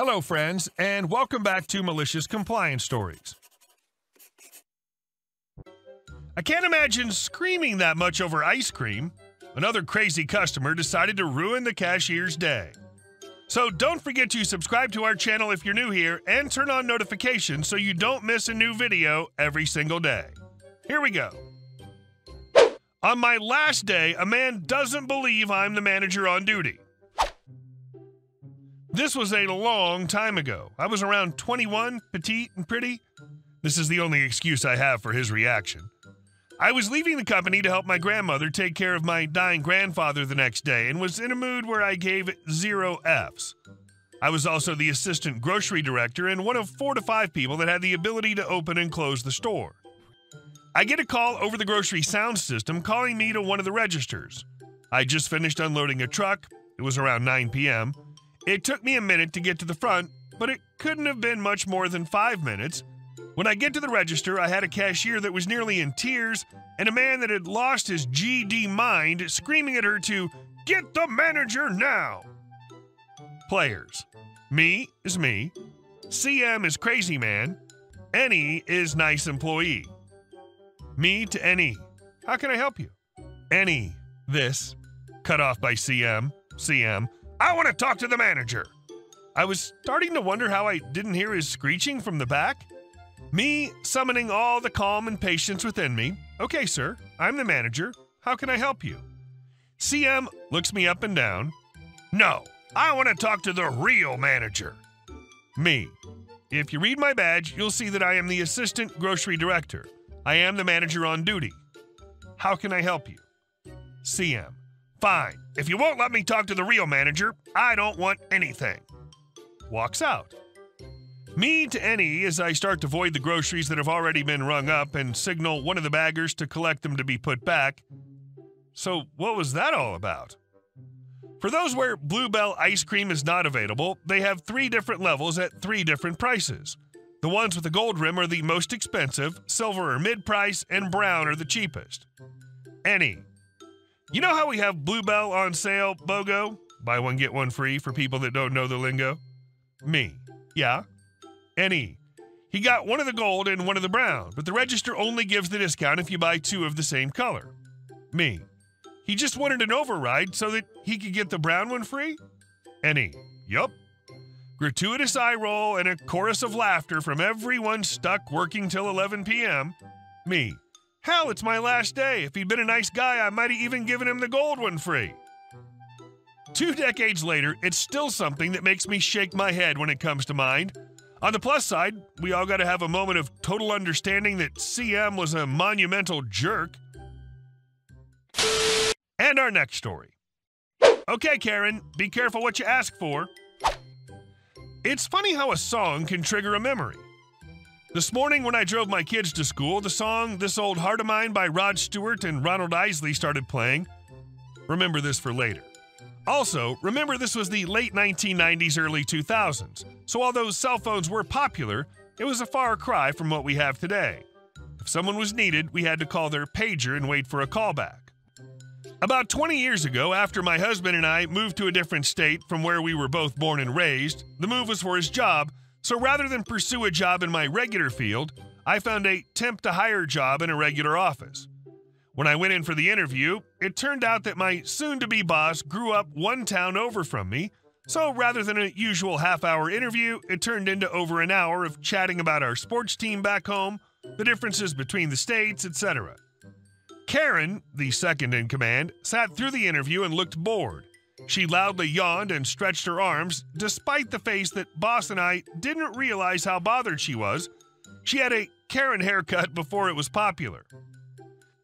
Hello, friends, and welcome back to Malicious Compliance Stories. I can't imagine screaming that much over ice cream. Another crazy customer decided to ruin the cashier's day. So don't forget to subscribe to our channel if you're new here and turn on notifications so you don't miss a new video every single day. Here we go. On my last day, a man doesn't believe I'm the manager on duty. This was a long time ago. I was around 21, petite and pretty. This is the only excuse I have for his reaction. I was leaving the company to help my grandmother take care of my dying grandfather the next day and was in a mood where I gave 0 Fs. I was also the assistant grocery director and one of 4 to 5 people that had the ability to open and close the store. I get a call over the grocery sound system calling me to one of the registers. I just finished unloading a truck. It was around 9 p.m. It took me a minute to get to the front, but it couldn't have been much more than 5 minutes. When I get to the register, I had a cashier that was nearly in tears and a man that had lost his GD mind screaming at her to get the manager now. Players. Me is me. CM is crazy man. NE is nice employee. Me to NE. How can I help you? NE. This. Cut off by CM. CM. I want to talk to the manager. I was starting to wonder how I didn't hear his screeching from the back. Me summoning all the calm and patience within me. Okay, sir, I'm the manager. How can I help you? CM looks me up and down. No, I want to talk to the real manager. Me. If you read my badge, you'll see that I am the assistant grocery director. I am the manager on duty. How can I help you? CM. Fine. If you won't let me talk to the real manager, I don't want anything. Walks out. Me to NE as I start to void the groceries that have already been rung up and signal one of the baggers to collect them to be put back. So what was that all about? For those where Bluebell ice cream is not available, they have 3 different levels at 3 different prices. The ones with the gold rim are the most expensive, silver are mid-price, and brown are the cheapest. NE. You know how we have Bluebell on sale, BOGO? Buy one, get one free for people that don't know the lingo? Me. Yeah. NE. He got one of the gold and one of the brown, but the register only gives the discount if you buy 2 of the same color. Me. He just wanted an override so that he could get the brown one free? NE. Yup. Gratuitous eye roll and a chorus of laughter from everyone stuck working till 11 p.m. Me. Hell, it's my last day. If he'd been a nice guy, I might have even given him the gold one free. 2 decades later, it's still something that makes me shake my head when it comes to mind. On the plus side, we all got to have a moment of total understanding that CM was a monumental jerk. And our next story. Okay, Karen, be careful what you ask for. It's funny how a song can trigger a memory. This morning when I drove my kids to school, the song This Old Heart of Mine by Rod Stewart and Ronald Isley started playing. Remember this for later. Also, remember this was the late 1990s, early 2000s, so although cell phones were popular, it was a far cry from what we have today. If someone was needed, we had to call their pager and wait for a callback. About 20 years ago, after my husband and I moved to a different state from where we were both born and raised, the move was for his job, so rather than pursue a job in my regular field, I found a temp-to-hire job in a regular office. When I went in for the interview, it turned out that my soon-to-be boss grew up 1 town over from me, so rather than a usual half-hour interview, it turned into over an hour of chatting about our sports team back home, the differences between the states, etc. Karen, the second in command, sat through the interview and looked bored. She loudly yawned and stretched her arms, despite the face that Boss and I didn't realize how bothered she was. She had a Karen haircut before it was popular.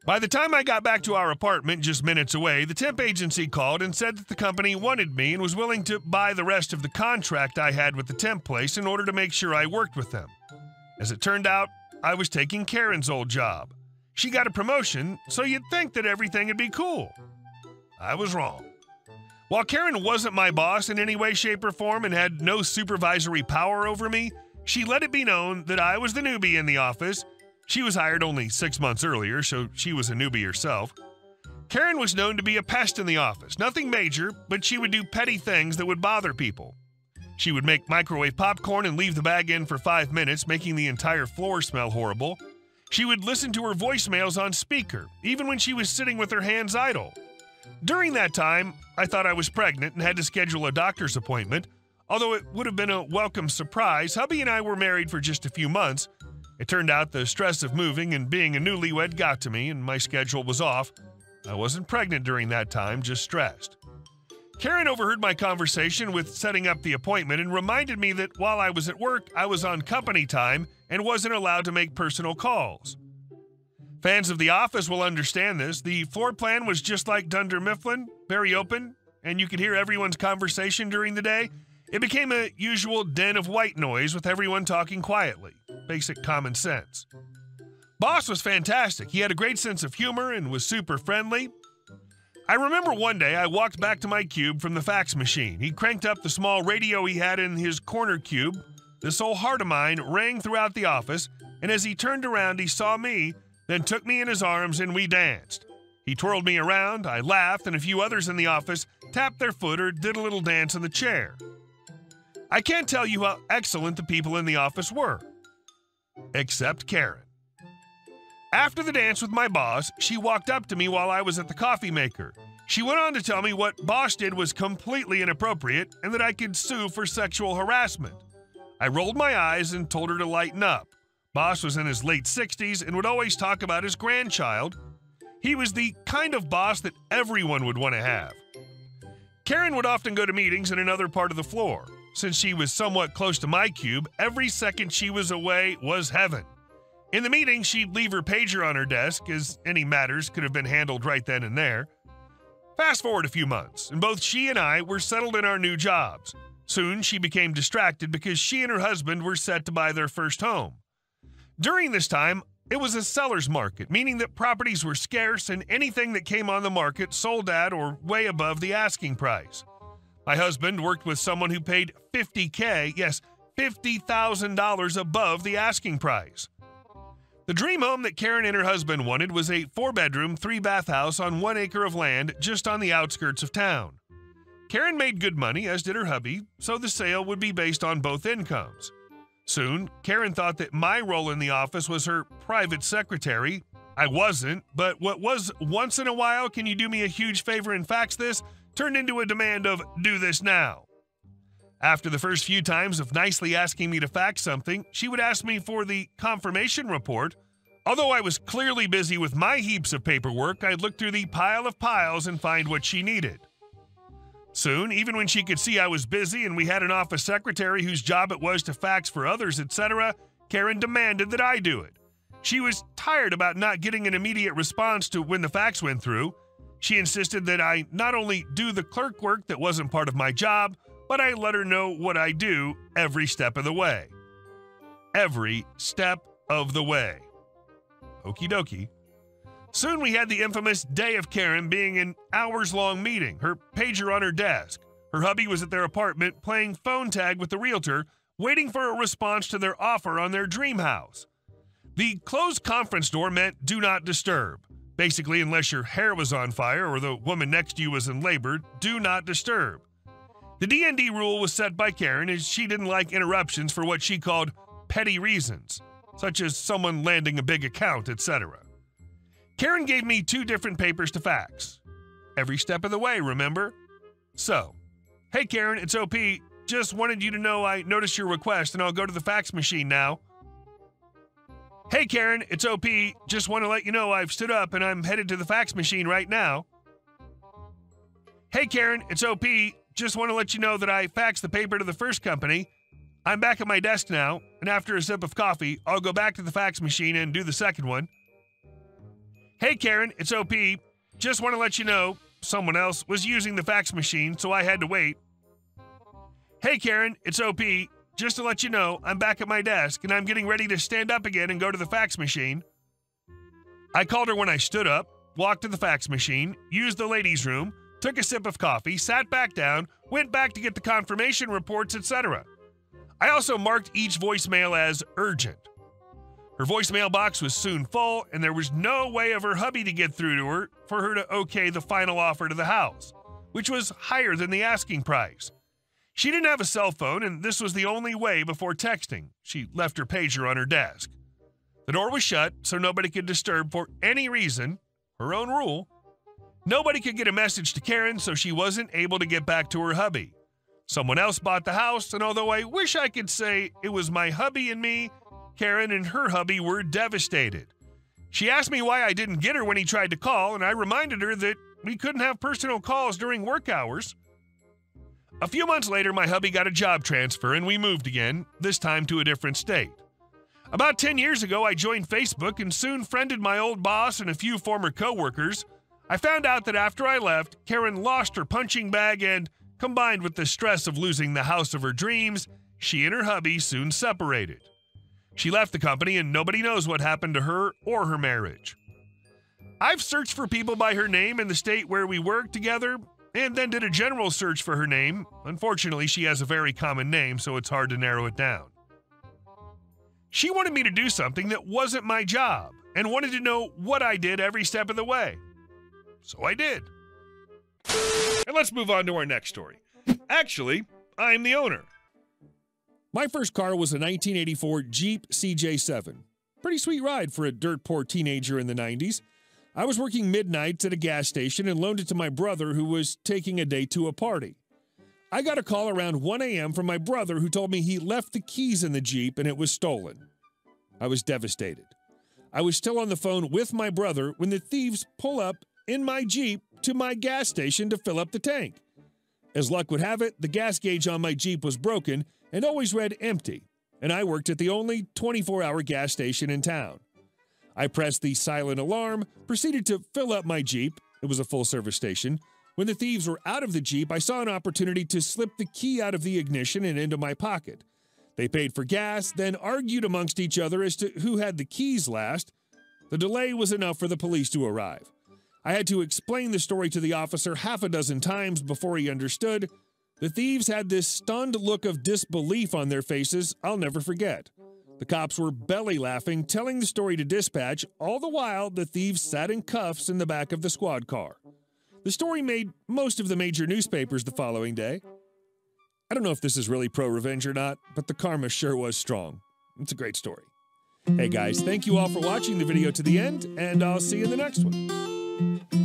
By the time I got back to our apartment just minutes away, the temp agency called and said that the company wanted me and was willing to buy the rest of the contract I had with the temp place in order to make sure I worked with them. As it turned out, I was taking Karen's old job. She got a promotion, so you'd think that everything would be cool. I was wrong. While Karen wasn't my boss in any way, shape, or form and had no supervisory power over me, she let it be known that I was the newbie in the office. She was hired only 6 months earlier, so she was a newbie herself. Karen was known to be a pest in the office. Nothing major, but she would do petty things that would bother people. She would make microwave popcorn and leave the bag in for 5 minutes, making the entire floor smell horrible. She would listen to her voicemails on speaker, even when she was sitting with her hands idle. During that time, I thought I was pregnant and had to schedule a doctor's appointment. Although it would have been a welcome surprise, hubby and I were married for just a few months. It turned out the stress of moving and being a newlywed got to me, and my schedule was off. I wasn't pregnant during that time, just stressed. Karen overheard my conversation with setting up the appointment and reminded me that while I was at work, I was on company time and wasn't allowed to make personal calls. Fans of The Office will understand this. The floor plan was just like Dunder Mifflin, very open, and you could hear everyone's conversation during the day. It became a usual den of white noise with everyone talking quietly. Basic common sense. Boss was fantastic. He had a great sense of humor and was super friendly. I remember one day I walked back to my cube from the fax machine. He cranked up the small radio he had in his corner cube. This old heart of mine rang throughout the office, and as he turned around, he saw me, then took me in his arms and we danced. He twirled me around, I laughed, and a few others in the office tapped their foot or did a little dance in the chair. I can't tell you how excellent the people in the office were. Except Karen. After the dance with my boss, she walked up to me while I was at the coffee maker. She went on to tell me what boss did was completely inappropriate and that I could sue for sexual harassment. I rolled my eyes and told her to lighten up. Boss was in his late 60s and would always talk about his grandchild. He was the kind of boss that everyone would want to have. Karen would often go to meetings in another part of the floor. Since she was somewhat close to my cube, every second she was away was heaven. In the meeting, she'd leave her pager on her desk, as any matters could have been handled right then and there. Fast forward a few months, and both she and I were settled in our new jobs. Soon, she became distracted because she and her husband were set to buy their first home. During this time, it was a seller's market, meaning that properties were scarce and anything that came on the market sold at or way above the asking price. My husband worked with someone who paid $50,000, yes, $50,000 above the asking price. The dream home that Karen and her husband wanted was a 4-bedroom, 3-bath house on 1 acre of land just on the outskirts of town. Karen made good money, as did her hubby, so the sale would be based on both incomes. Soon, Karen thought that my role in the office was her private secretary. I wasn't, but what was once in a while, can you do me a huge favor and fax this, turned into a demand of do this now. After the first few times of nicely asking me to fax something, she would ask me for the confirmation report. Although I was clearly busy with my heaps of paperwork, I'd look through the pile of piles and find what she needed. Soon, even when she could see I was busy and we had an office secretary whose job it was to fax for others, etc., Karen demanded that I do it. She was tired about not getting an immediate response to when the fax went through. She insisted that I not only do the clerk work that wasn't part of my job, but I let her know what I do every step of the way. Every step of the way. Okie dokie. Soon we had the infamous day of Karen being an hours-long meeting, her pager on her desk. Her hubby was at their apartment playing phone tag with the realtor, waiting for a response to their offer on their dream house. The closed conference door meant do not disturb. Basically, unless your hair was on fire or the woman next to you was in labor, do not disturb. The D&D rule was set by Karen as she didn't like interruptions for what she called petty reasons, such as someone landing a big account, etc. Karen gave me 2 different papers to fax. Every step of the way, remember? So, hey Karen, it's OP. Just wanted you to know I noticed your request and I'll go to the fax machine now. Hey Karen, it's OP. Just want to let you know I've stood up and I'm headed to the fax machine right now. Hey Karen, it's OP. Just want to let you know that I faxed the paper to the first company. I'm back at my desk now, and after a sip of coffee, I'll go back to the fax machine and do the second one. Hey Karen, it's OP. Just want to let you know someone else was using the fax machine, so I had to wait. Hey Karen, it's OP. Just to let you know, I'm back at my desk, and I'm getting ready to stand up again and go to the fax machine. I called her when I stood up, walked to the fax machine, used the ladies' room, took a sip of coffee, sat back down, went back to get the confirmation reports, etc. I also marked each voicemail as urgent. Her voicemail box was soon full, and there was no way of her hubby to get through to her for her to okay the final offer to the house, which was higher than the asking price. She didn't have a cell phone, and this was the only way before texting. She left her pager on her desk. The door was shut, so nobody could disturb for any reason. Her own rule. Nobody could get a message to Karen, so she wasn't able to get back to her hubby. Someone else bought the house, and although I wish I could say it was my hubby and me, Karen and her hubby were devastated. She asked me why I didn't get her when he tried to call, and I reminded her that we couldn't have personal calls during work hours. A few months later, my hubby got a job transfer, and we moved again, this time to a different state. About 10 years ago, I joined Facebook and soon friended my old boss and a few former coworkers. I found out that after I left, Karen lost her punching bag and, combined with the stress of losing the house of her dreams, she and her hubby soon separated. She left the company and nobody knows what happened to her or her marriage. I've searched for people by her name in the state where we worked together and then did a general search for her name. Unfortunately, she has a very common name, so it's hard to narrow it down. She wanted me to do something that wasn't my job and wanted to know what I did every step of the way. So I did. And let's move on to our next story. Actually, I'm the owner. My first car was a 1984 Jeep CJ7. Pretty sweet ride for a dirt-poor teenager in the 90s. I was working midnights at a gas station and loaned it to my brother who was taking a date to a party. I got a call around 1 a.m. from my brother who told me he left the keys in the Jeep and it was stolen. I was devastated. I was still on the phone with my brother when the thieves pull up in my Jeep to my gas station to fill up the tank. As luck would have it, the gas gauge on my Jeep was broken and always read empty, and I worked at the only 24-hour gas station in town. I pressed the silent alarm, proceeded to fill up my Jeep. It was a full-service station. When the thieves were out of the Jeep, I saw an opportunity to slip the key out of the ignition and into my pocket. They paid for gas, then argued amongst each other as to who had the keys last. The delay was enough for the police to arrive. I had to explain the story to the officer half a dozen times before he understood. The thieves had this stunned look of disbelief on their faces I'll never forget. The cops were belly laughing, telling the story to dispatch. All the while, the thieves sat in cuffs in the back of the squad car. The story made most of the major newspapers the following day. I don't know if this is really pro-revenge or not, but the karma sure was strong. It's a great story. Hey guys, thank you all for watching the video to the end, and I'll see you in the next one.